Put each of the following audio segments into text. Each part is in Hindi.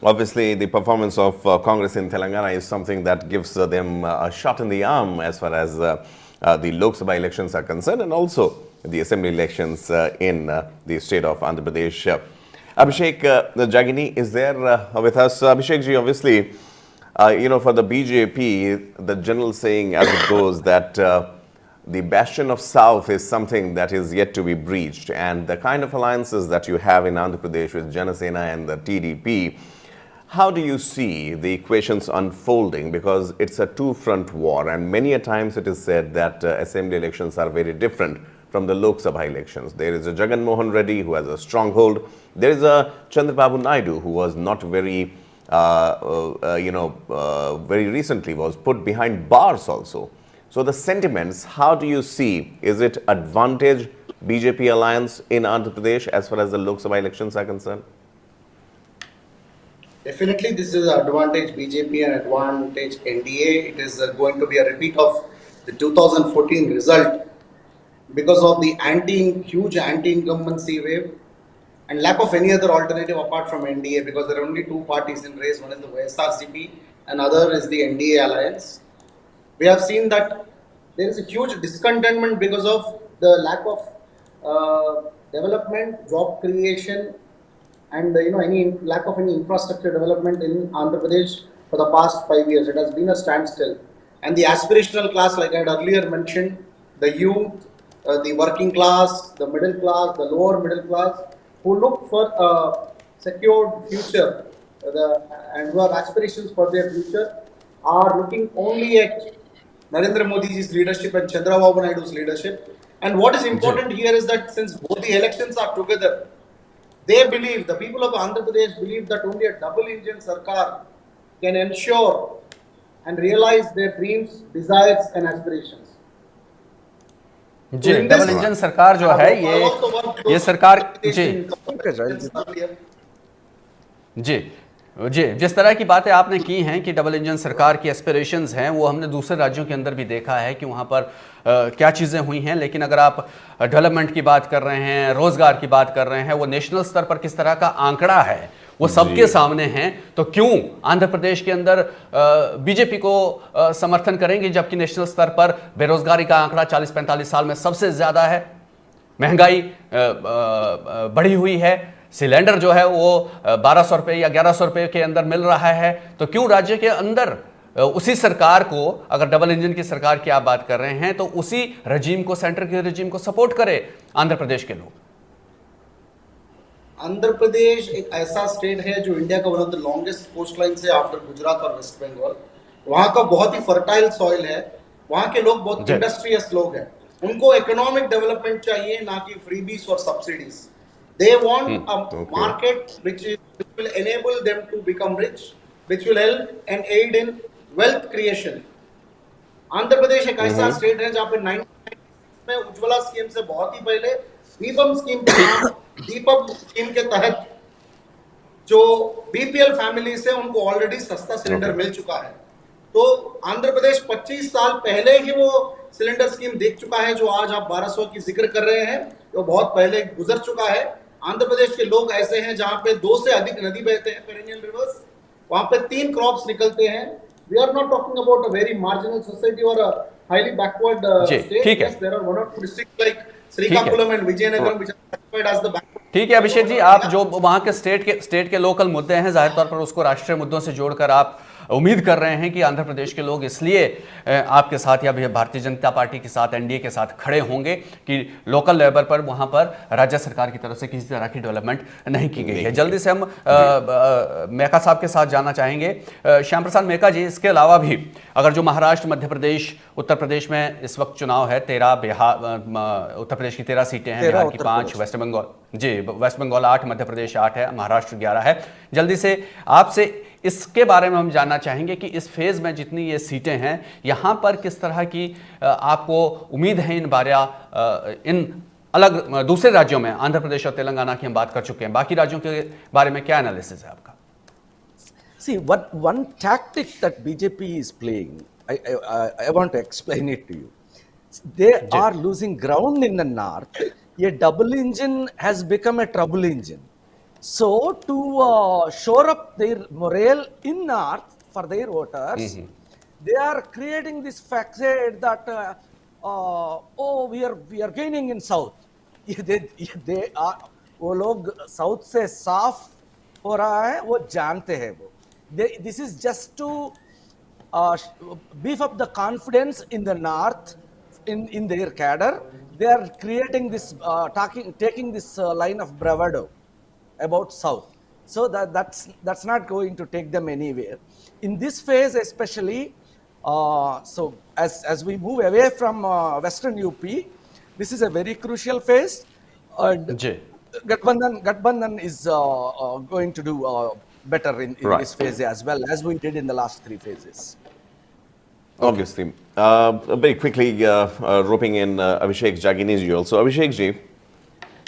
obviously the performance of Congress in Telangana is something that gives them a shot in the arm as far as the Lok Sabha elections are concerned, and also the assembly elections in the state of Andhra Pradesh. Abhishek Jagini is there with us. Abhishek ji, obviously, for the BJP, the general saying as it goes that the bastion of South is something that is yet to be breached, and the kind of alliances that you have in Andhra Pradesh with Janasena and the TDP, how do you see the equations unfolding? Because it's a two-front war, and many a times it is said that assembly elections are very different from the Lok Sabha elections. There is a Jagan Mohan Reddy who has a stronghold. There is a Chandrababu Naidu who was not very, very recently was put behind bars also. So the sentiments, how do you see? Is it advantage BJP alliance in Andhra Pradesh as far as the Lok Sabha elections are concerned? Definitely, this is advantage BJP and advantage NDA. It is going to be a repeat of the 2014 result because of the huge anti-incumbency wave and lack of any other alternative apart from NDA, because there are only two parties in race. One is the YSRCP and other is the NDA alliance. We have seen that there is a huge discontentment because of the lack of development, job creation, and any lack of any infrastructure development in Andhra Pradesh for the past 5 years. It has been a standstill. And the aspirational class, like I had earlier mentioned, the youth, the working class, the middle class, the lower middle class, who look for a secured future and who have aspirations for their future, are looking only at Narendra Modi's leadership and Chandrababu Naidu's leadership. And what is important here is that since both the elections are together, they believe, the people of Andhra Pradesh believe, that only a double engine Sarkar can ensure and realize their dreams, desires and aspirations. जी, डबल इंजन सरकार जो है ये सरकार जी जी जिस तरह की बातें आपने की हैं कि डबल इंजन सरकार की एस्पिरेशंस हैं, वो हमने दूसरे राज्यों के अंदर भी देखा है कि वहाँ पर क्या चीज़ें हुई हैं। लेकिन अगर आप डेवलपमेंट की बात कर रहे हैं, रोजगार की बात कर रहे हैं, वो नेशनल स्तर पर किस तरह का आंकड़ा है वो सबके सामने हैं, तो क्यों आंध्र प्रदेश के अंदर बीजेपी को समर्थन करेंगे, जबकि नेशनल स्तर पर बेरोजगारी का आंकड़ा 40-45 साल में सबसे ज्यादा है, महंगाई बढ़ी हुई है, सिलेंडर जो है वो 1200 रुपये या 1100 रुपये के अंदर मिल रहा है, तो क्यों राज्य के अंदर उसी सरकार को, अगर डबल इंजन की सरकार की आप बात कर रहे हैं, तो उसी रजीम को, सेंटर के रजीम को सपोर्ट करे आंध्र प्रदेश के लोग? आंध्र प्रदेश एक ऐसा स्टेट है जो इंडिया का one of the longest coastline से आफ्टर गुजरात और वेस्ट बंगाल। वहाँ का बहुत ही फर्टाइल सॉइल है, वहाँ के लोग बहुत इंडस्ट्रियस लोग हैं, उनको इकोनॉमिक डेवलपमेंट चाहिए, ना कि फ्रीबीज और subsidies. They want a market which will enable them to become rich, which will help and aid in wealth creation. Andhra Pradesh एक ऐसा स्टेट है जहाँ पे 1996 में उज्ज्वला स्कीम से बहुत ही पहले दीपक स्कीम के तहत जो बीपीएल फैमिली से उनको ऑलरेडी सस्ता सिलेंडर मिल चुका है। तो आंध्र प्रदेश 25 साल पहले ही वो सिलेंडर स्कीम देख चुका है, जो आज आप 1200 की जिक्र कर रहे हैं, तो बहुत पहले गुजर चुका है। आंध्र प्रदेश के लोग ऐसे हैं जहां पे 2 से अधिक नदी बहते हैं, पेरिनियल रिवर्स, वहां पे 3 क्रॉप्स निकलते हैं। We are not talking about a very marginal society और a highly backward state. Yes, there are one or two districts like Srikakulam and Vizianagaram which are classified as the backward. ठीक है अभिषेक जी, आप जो वहां के स्टेट के लोकल मुद्दे हैं, जाहिर तौर पर उसको राष्ट्रीय मुद्दों से जोड़कर आप उम्मीद कर रहे हैं कि आंध्र प्रदेश के लोग इसलिए आपके साथ या भारतीय जनता पार्टी के साथ, एनडीए के साथ खड़े होंगे कि लोकल लेवल पर वहां पर राज्य सरकार की तरफ से किसी तरह की डेवलपमेंट नहीं की गई है। जल्दी से हम मेका साहब के साथ जाना चाहेंगे। श्याम प्रसाद मेका जी, इसके अलावा भी अगर जो महाराष्ट्र, मध्य प्रदेश, उत्तर प्रदेश में इस वक्त चुनाव है, 13 बिहार, उत्तर प्रदेश की 13 सीटें हैं, बिहार की 5, वेस्ट बंगाल वेस्ट बंगाल 8, मध्य प्रदेश 8 है, महाराष्ट्र 11 है। जल्दी से आपसे इसके बारे में हम जानना चाहेंगे कि इस फेज में जितनी ये सीटें हैं, यहाँ पर किस तरह की आपको उम्मीद है इन अलग दूसरे राज्यों में, आंध्र प्रदेश और तेलंगाना की हम बात कर चुके हैं, बाकी राज्यों के बारे में क्या एनालिसिस है आपका? See, one tactic that BJP is playing, I want to explain it to you. They are losing ground in the north. A double engine has become a trouble engine. So to shore up their morale in North for their voters, they are creating this facade that oh we are gaining in South. they are वो लोग साउथ से साफ हो रहा है वो जानते हैं वो. This is just to beef up the confidence in the North in their cadre. They are creating this taking this line of bravado about South. So that's not going to take them anywhere. In this phase, especially, so as we move away from Western UP, this is a very crucial phase, and ji Gathbandhan is going to do better in Right. this phase as well as we did in the last three phases. Obviously. Very quickly, roping in Abhishek Jagini ji also. Abhishek ji,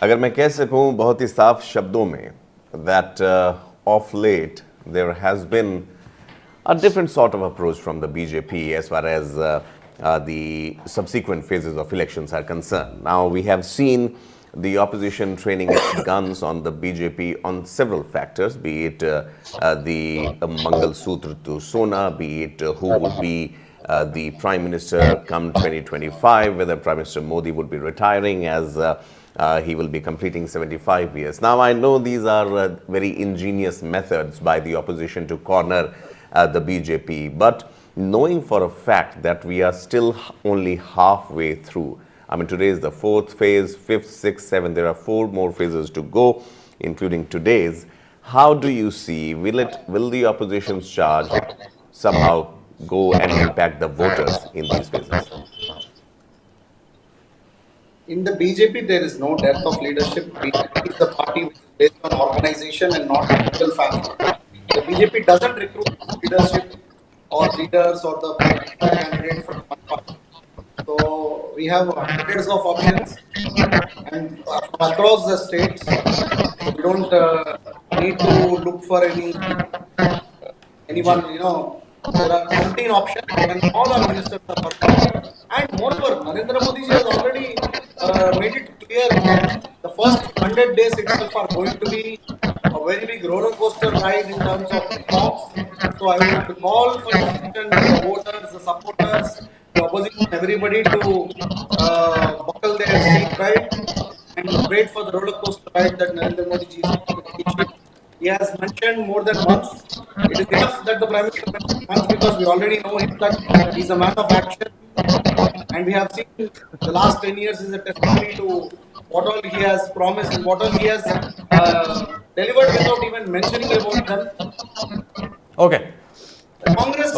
अगर मैं कह सकूं बहुत ही साफ शब्दों में that of late there has been a different sort of approach from the BJP as far as the subsequent phases of elections are concerned. Now we have seen the opposition training its guns on the BJP on several factors, be it the Mangal Sutra to Sona, be it who would be the Prime Minister come 2025, whether Prime Minister Modi would be retiring as he will be completing 75 years. Now I know these are very ingenious methods by the opposition to corner the BJP, but knowing for a fact that we are still only halfway through, I mean today is the fourth phase, fifth, sixth, seventh, there are 4 more phases to go, including today's. How do you see, will the opposition's charge somehow go and impact the voters in these phases? In the BJP, there is no dearth of leadership. BJP is the party which is based on organization and not political family. The BJP doesn't recruit leadership or leaders or the candidate from one party. So we have hundreds of options and across the states. So we don't need to look for anyone, there are 17 options and all our ministers are performing. And moreover, Narendra Modi ji has already made it clear that the first 100 days itself are going to be a very big roller coaster ride in terms of reforms. So I would call for the voters, the supporters, the opposition, everybody to buckle their seat right and wait for the roller coaster ride that Narendra Modi ji is teaching. He has mentioned more than once. It is enough that the Prime Minister mentioned once because we already know him that he is a man of action. And we have seen the last 10 years is a testimony to what all he has promised and what all he has delivered without even mentioning about them. Okay Congress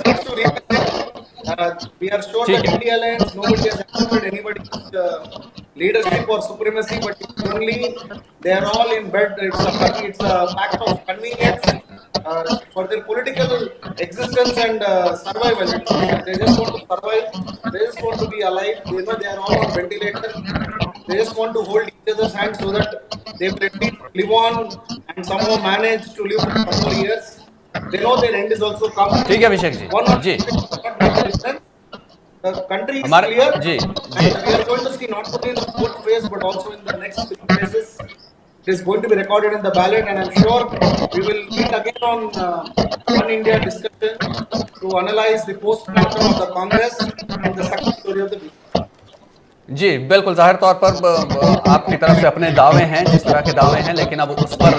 needs to revisit. We are sure that India Alliance, nobody has accepted anybody's leadership or supremacy, but it's only they are all in bed. It's a pact of convenience for their political existence and survival. They just want to survive. They just want to be alive. They know they are all on ventilator. They just want to hold each other's hands so that they will at least live on and somehow manage to live for a couple of years. They know their end is also come. ठीक है Abhishek ji One or ji two days will not make a difference. The country is हमारे clear. Ji And ji we are going to see not only in the fourth phase but also in the next 3 phases. It is going to be recorded in the ballot, and I'm sure we will meet again on One India discussion to analyze the post-mortem of the Congress and the success story of the BJP. जी बिल्कुल जाहिर तौर पर आपकी तरफ से अपने दावे हैं जिस तरह के दावे हैं, लेकिन अब उस पर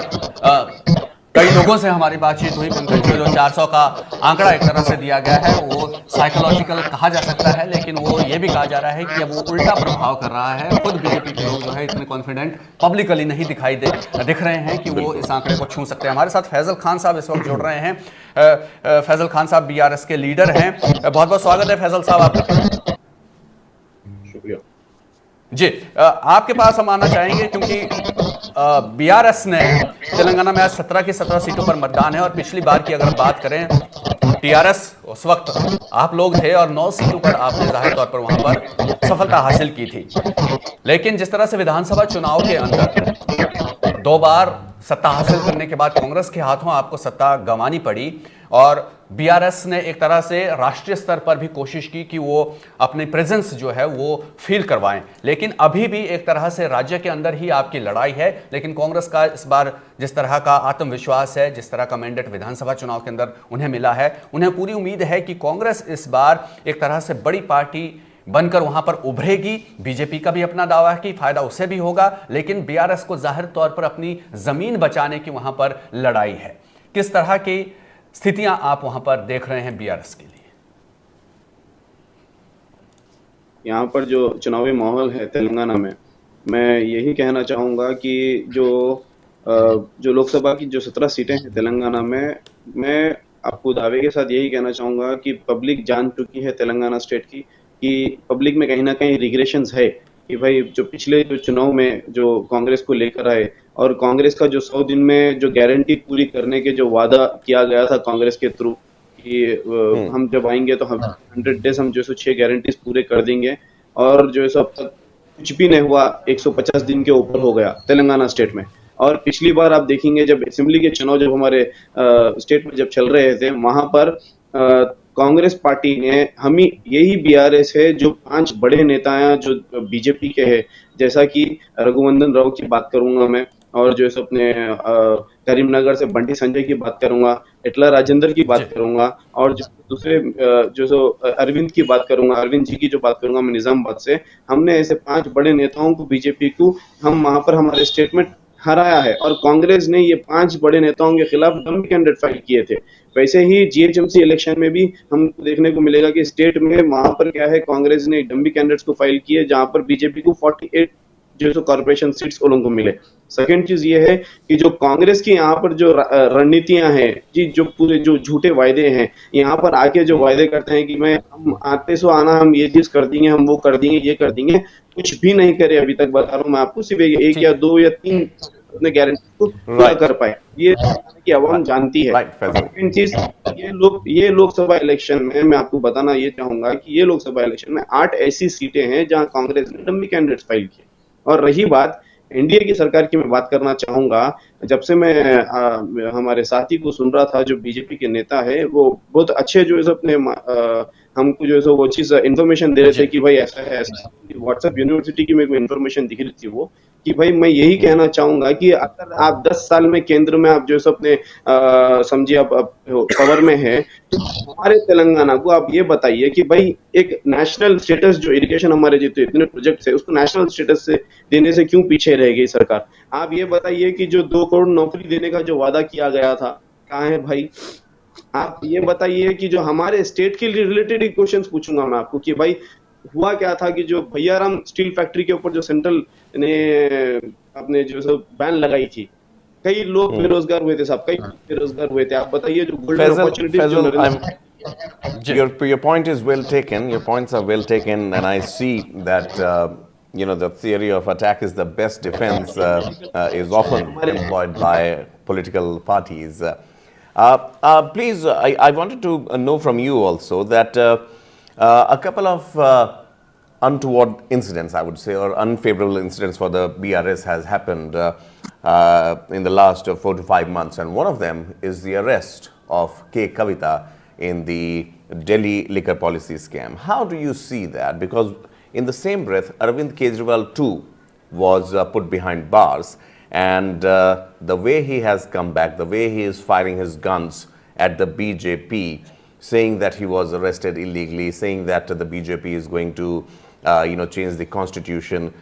कई लोगों से हमारी बातचीत हुई। पंकज जो 400 का आंकड़ा एक तरह से दिया गया है वो साइकोलॉजिकल कहा जा सकता है, लेकिन वो ये भी कहा जा रहा है कि अब वो उल्टा प्रभाव कर रहा है। खुद बीजेपी के लोग जो है इतने कॉन्फिडेंट पब्लिकली नहीं दिख रहे हैं कि वो इस आंकड़े को छू सकते हैं। हमारे साथ फैजल खान साहब इस वक्त जुड़ रहे हैं। फैजल खान साहब बीआरएस के लीडर हैं। बहुत बहुत स्वागत है फैजल साहब आपका। शुक्रिया जी आपके पास हम आना चाहेंगे क्योंकि बीआरएस ने तेलंगाना में आज 17 की 17 सीटों पर मतदान है और पिछली बार की अगर बात करें टीआरएस उस वक्त आप लोग थे और 9 सीटों पर आपने जाहिर तौर पर वहां पर सफलता हासिल की थी। लेकिन जिस तरह से विधानसभा चुनाव के अंदर 2 बार सत्ता हासिल करने के बाद कांग्रेस के हाथों आपको सत्ता गंवानी पड़ी और बीआरएस ने एक तरह से राष्ट्रीय स्तर पर भी कोशिश की कि वो अपनी प्रेजेंस जो है वो फील करवाएं, लेकिन अभी भी एक तरह से राज्य के अंदर ही आपकी लड़ाई है। लेकिन कांग्रेस का इस बार जिस तरह का आत्मविश्वास है, जिस तरह का मैंडेट विधानसभा चुनाव के अंदर उन्हें मिला है, उन्हें पूरी उम्मीद है कि कांग्रेस इस बार एक तरह से बड़ी पार्टी बनकर वहां पर उभरेगी। बीजेपी का भी अपना दावा है कि फायदा उसे भी होगा, लेकिन बीआरएस को जाहिर तौर पर अपनी जमीन बचाने की वहां पर लड़ाई है। किस तरह की स्थितियां आप वहां पर देख रहे हैं बीआरएस के लिए? यहाँ पर जो चुनावी माहौल है तेलंगाना में, मैं यही कहना चाहूँगा कि जो लोकसभा की जो 17 सीटें हैं तेलंगाना में, मैं आपको दावे के साथ यही कहना चाहूँगा कि पब्लिक जान चुकी है तेलंगाना स्टेट की कि पब्लिक में कहीं ना कहीं रिग्रेशंस है कि भाई जो पिछले जो चुनाव में जो कांग्रेस को लेकर आए और कांग्रेस का जो 100 दिन में जो गारंटी पूरी करने के जो वादा किया गया था कांग्रेस के थ्रू कि हम जब आएंगे तो हम 100 डेज हम जो 6 गारंटीज पूरे कर देंगे, और जो अब तक कुछ भी नहीं हुआ, 150 दिन के ऊपर हो गया तेलंगाना स्टेट में। और पिछली बार आप देखेंगे जब असेंबली के चुनाव जब हमारे स्टेट में जब चल रहे थे, वहां पर कांग्रेस पार्टी ने हमें यही बीआरएस है जो 5 बड़े नेता हैं जो बीजेपी के हैं, जैसा कि रघुवंदन राव की बात करूंगा मैं, और जो अपने करीमनगर से बंटी संजय की बात करूंगा, एटला राजेंद्र की बात करूंगा, और जो दूसरे जो अरविंद की बात करूंगा, अरविंद जी की जो बात करूंगा मैं निजामाबाद से। हमने ऐसे 5 बड़े नेताओं को बीजेपी को हम वहां पर हमारे स्टेट में हराया है, और कांग्रेस ने ये 5 बड़े नेताओं के खिलाफ डमी कैंडिडेट फाइल किए थे। वैसे ही जीएचएमसी इलेक्शन में भी हमको देखने को मिलेगा कि स्टेट में वहां पर क्या है, कांग्रेस ने डमी कैंडिडेट्स को फाइल किए जहां पर बीजेपी को 48 जो कॉर्पोरेशन सीट्स उन लोगों को मिले। सेकंड चीज ये है कि जो कांग्रेस की यहाँ पर जो रणनीतियां हैं जी, जो पूरे जो झूठे वायदे हैं, यहाँ पर आके जो वायदे करते हैं कि मैं हम आते सो आना, हम ये चीज कर देंगे, हम वो कर देंगे, ये कर देंगे, कुछ भी नहीं करे अभी तक। बता रहा हूँ मैं आपको, सिर्फ 1 या 2 या 3 अपने गारंटी को पूरा कर पाए, ये की आवाम जानती है। सेकंड चीज, ये लोकसभा इलेक्शन में मैं आपको बताना ये चाहूंगा कि ये लोकसभा इलेक्शन में 8 ऐसी सीटें हैं जहां कांग्रेस ने डमी कैंडिडेट्स फाइल किए। और रही बात एनडीए की सरकार की, मैं बात करना चाहूंगा, जब से मैं हमारे साथी को सुन रहा था जो बीजेपी के नेता है, वो बहुत अच्छे जो अपने हमको जो है वो चीज इन्फॉर्मेशन दे रहे थे कि भाई ऐसा है, ऐसा। व्हाट्सएप यूनिवर्सिटी की मेरे को इन्फॉर्मेशन दिख रही थी वो, कि भाई मैं यही कहना चाहूंगा कि अगर आप 10 साल में केंद्र में आप जो अपने समझिए आप पावर में है, तो हमारे तेलंगाना को आप ये बताइए कि भाई एक नेशनल स्टेटस जो इरिगेशन हमारे जो इतने प्रोजेक्ट्स है उसको नेशनल स्टेटस से देने से क्यों पीछे रह गई सरकार? आप ये बताइए कि जो 2 करोड़ नौकरी देने का जो वादा किया गया था, कहाँ है भाई? आप ये बताइए कि जो हमारे स्टेट के रिलेटेड ही क्वेश्चंस पूछूंगा मैं आपको कि भाई हुआ क्या था कि जो भैयाराम स्टील फैक्ट्री के ऊपर जो सेंट्रल ने अपने जो बैन लगाई थी, कई लोग बेरोजगार हुए थे साहब, कई बेरोजगार हुए थे। आप बताइए जो गोल्डन अपॉर्चुनिटीज जो your point is well taken. Your points are well taken, and I see that the theory of attack is the best defense is often employed by political parties. Please, I wanted to know from you also that a couple of untoward incidents, I would say, or unfavorable incidents for the BRS has happened in the last 4 to 5 months, and one of them is the arrest of K. Kavita in the Delhi liquor policy scam. How do you see that? Because in the same breath, Arvind Kejriwal too was put behind bars, and the way he has come back, the way he is firing his guns at the BJP, saying that he was arrested illegally, saying that the BJP is going to change the constitution.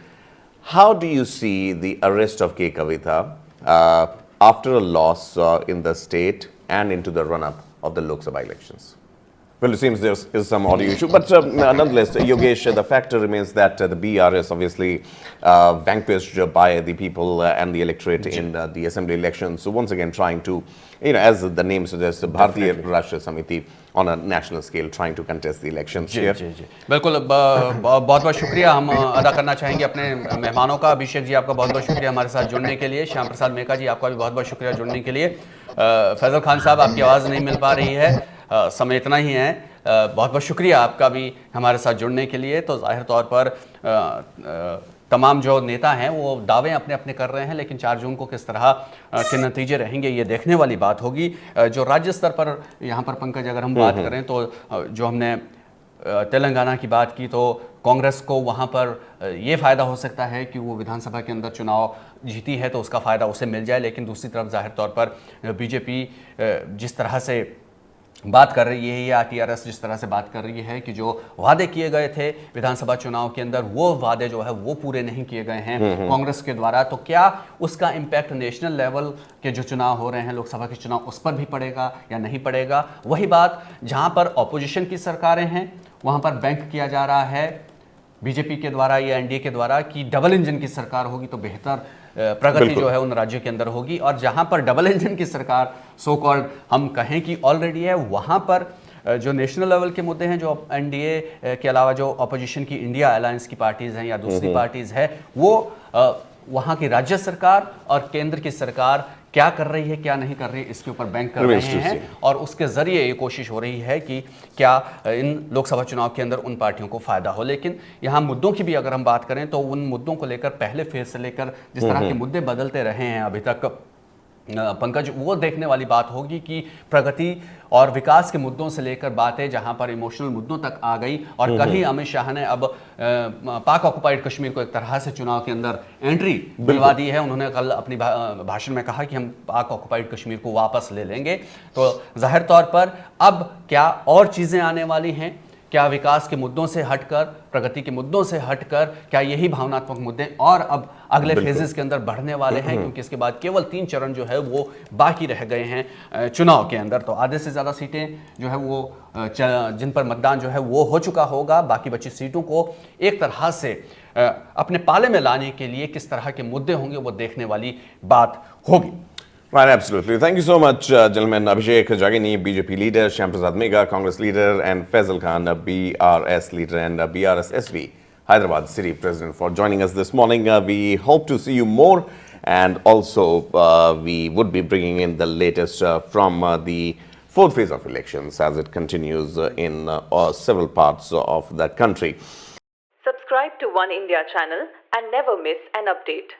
How do you see the arrest of K. Kavita after a loss in the state and into the run-up of the Lok Sabha elections? Well, it seems there is some audio issue, but nonetheless, Yogesh, the fact remains that the BRS obviously vanquished by the people and the electorate in the assembly elections. So once again, trying to, as the name suggests, Bharatiya Rashtra Samiti on a national scale, trying to contest the elections. जी जी जी बिल्कुल, बहुत बहुत शुक्रिया हम अदा करना चाहेंगे अपने मेहमानों का। अभिषेक जी, आपका बहुत बहुत शुक्रिया हमारे साथ जुड़ने के लिए। श्याम प्रसाद मेका जी, आपका भी बहुत बहुत शुक्रिया जुड़ने के लिए। फैजल खान साहब, आपकी आवाज़ नहीं मिल पा रही है, समय इतना ही है। बहुत बहुत शुक्रिया आपका भी हमारे साथ जुड़ने के लिए। तो जाहिर तौर पर तमाम जो नेता हैं वो दावे अपने अपने कर रहे हैं, लेकिन 4 जून को किस तरह के नतीजे रहेंगे ये देखने वाली बात होगी। जो राज्य स्तर पर यहाँ पर पंकज अगर हम बात करें तो जो हमने तेलंगाना की बात की तो कांग्रेस को वहाँ पर ये फ़ायदा हो सकता है कि वो विधानसभा के अंदर चुनाव जीती है तो उसका फ़ायदा उसे मिल जाए, लेकिन दूसरी तरफ जाहिर तौर पर बीजेपी जिस तरह से बात कर रही है या टीआरएस जिस तरह से बात कर रही है कि जो वादे किए गए थे विधानसभा चुनाव के अंदर वो वादे जो है वो पूरे नहीं किए गए हैं कांग्रेस के द्वारा, तो क्या उसका इम्पैक्ट नेशनल लेवल के जो चुनाव हो रहे हैं लोकसभा के चुनाव उस पर भी पड़ेगा या नहीं पड़ेगा। वही बात जहां पर ऑपोजिशन की सरकारें हैं वहां पर बैंक किया जा रहा है बीजेपी के द्वारा या एनडीए के द्वारा कि डबल इंजन की सरकार होगी तो बेहतर प्रगति जो है उन राज्यों के अंदर होगी, और जहां पर डबल इंजन की सरकार सो कॉल्ड हम कहें कि ऑलरेडी है वहां पर जो नेशनल लेवल के मुद्दे हैं, जो एनडीए के अलावा जो अपोजिशन की इंडिया अलायंस की पार्टीज हैं या दूसरी पार्टीज है, वो वहां की राज्य सरकार और केंद्र की सरकार क्या कर रही है क्या नहीं कर रही है इसके ऊपर बैंक कर रहे हैं, और उसके जरिए ये कोशिश हो रही है कि क्या इन लोकसभा चुनाव के अंदर उन पार्टियों को फायदा हो। लेकिन यहाँ मुद्दों की भी अगर हम बात करें तो उन मुद्दों को लेकर पहले फेज से लेकर जिस तरह के मुद्दे बदलते रहे हैं अभी तक पंकज, वो देखने वाली बात होगी कि प्रगति और विकास के मुद्दों से लेकर बातें जहां पर इमोशनल मुद्दों तक आ गई, और कहीं अमित शाह ने अब पाक ऑक्युपाइड कश्मीर को एक तरह से चुनाव के अंदर एंट्री दिलवा दी है। उन्होंने कल अपनी भाषण में कहा कि हम पाक ऑक्युपाइड कश्मीर को वापस ले लेंगे, तो जाहिर तौर पर अब क्या और चीजें आने वाली हैं, क्या विकास के मुद्दों से हटकर प्रगति के मुद्दों से हटकर क्या यही भावनात्मक मुद्दे और अब अगले फेजेस के अंदर बढ़ने वाले हैं, क्योंकि इसके बाद केवल 3 चरण जो है वो बाकी रह गए हैं चुनाव के अंदर, तो आधे से ज़्यादा सीटें जो है वो जिन पर मतदान जो है वो हो चुका होगा, बाकी बची सीटों को एक तरह से अपने पाले में लाने के लिए किस तरह के मुद्दे होंगे वो देखने वाली बात होगी। Right, absolutely. Thank you so much, gentlemen. Abhishek Jagini, BJP leader, Shyam Prasad Mega, Congress leader, and Faisal Khan, BRS leader and BRS SV, Hyderabad city president, for joining us this morning. We hope to see you more, and also we would be bringing in the latest from the 4th phase of elections as it continues in several parts of the country. Subscribe to One India channel and never miss an update.